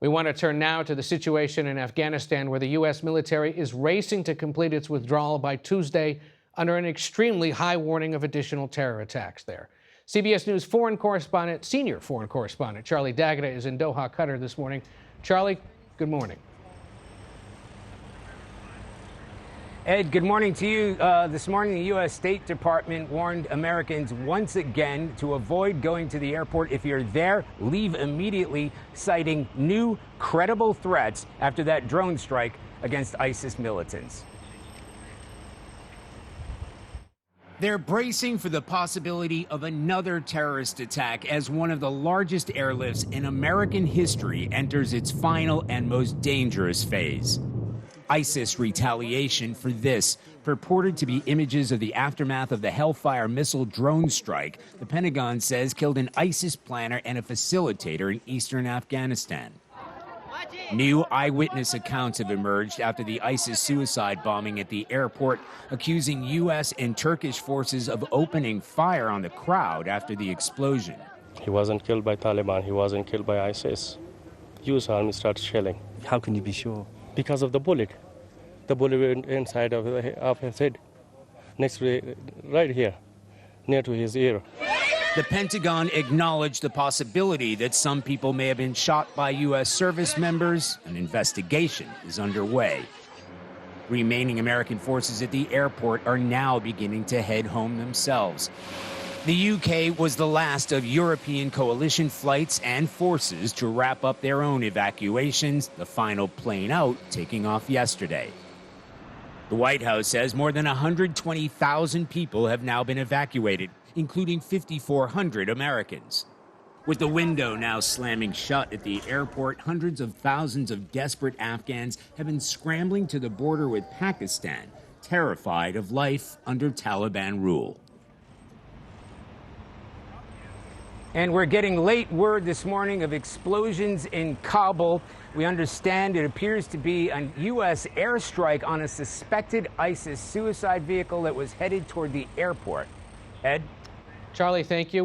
We want to turn now to the situation in Afghanistan, where the U.S. military is racing to complete its withdrawal by Tuesday under an extremely high warning of additional terror attacks there. CBS News senior foreign correspondent Charlie D'Agata is in Doha, Qatar this morning. Charlie, good morning. Ed, good morning to you. This morning, the U.S. State Department warned Americans once again to avoid going to the airport. If you're there, leave immediately, citing new credible threats after that drone strike against ISIS militants. They're bracing for the possibility of another terrorist attack as one of the largest airlifts in American history enters its final and most dangerous phase. ISIS retaliation for this, purported to be images of the aftermath of the Hellfire missile drone strike the Pentagon says killed an ISIS planner and a facilitator in eastern Afghanistan. New eyewitness accounts have emerged after the ISIS suicide bombing at the airport, accusing U.S. and Turkish forces of opening fire on the crowd after the explosion. He wasn't killed by Taliban, he wasn't killed by ISIS. US Army started shelling. How can you be sure? Because of the bullet. The bullet went inside of his head, next to right here, near to his ear. The Pentagon acknowledged the possibility that some people may have been shot by U.S. service members. An investigation is underway. Remaining American forces at the airport are now beginning to head home themselves. The UK was the last of European coalition flights and forces to wrap up their own evacuations, the final plane out taking off yesterday. The White House says more than 120,000 people have now been evacuated, including 5,400 Americans. With the window now slamming shut at the airport, hundreds of thousands of desperate Afghans have been scrambling to the border with Pakistan, terrified of life under Taliban rule. And we're getting late word this morning of explosions in Kabul. We understand it appears to be a U.S. airstrike on a suspected ISIS suicide vehicle that was headed toward the airport. Ed? Charlie, thank you.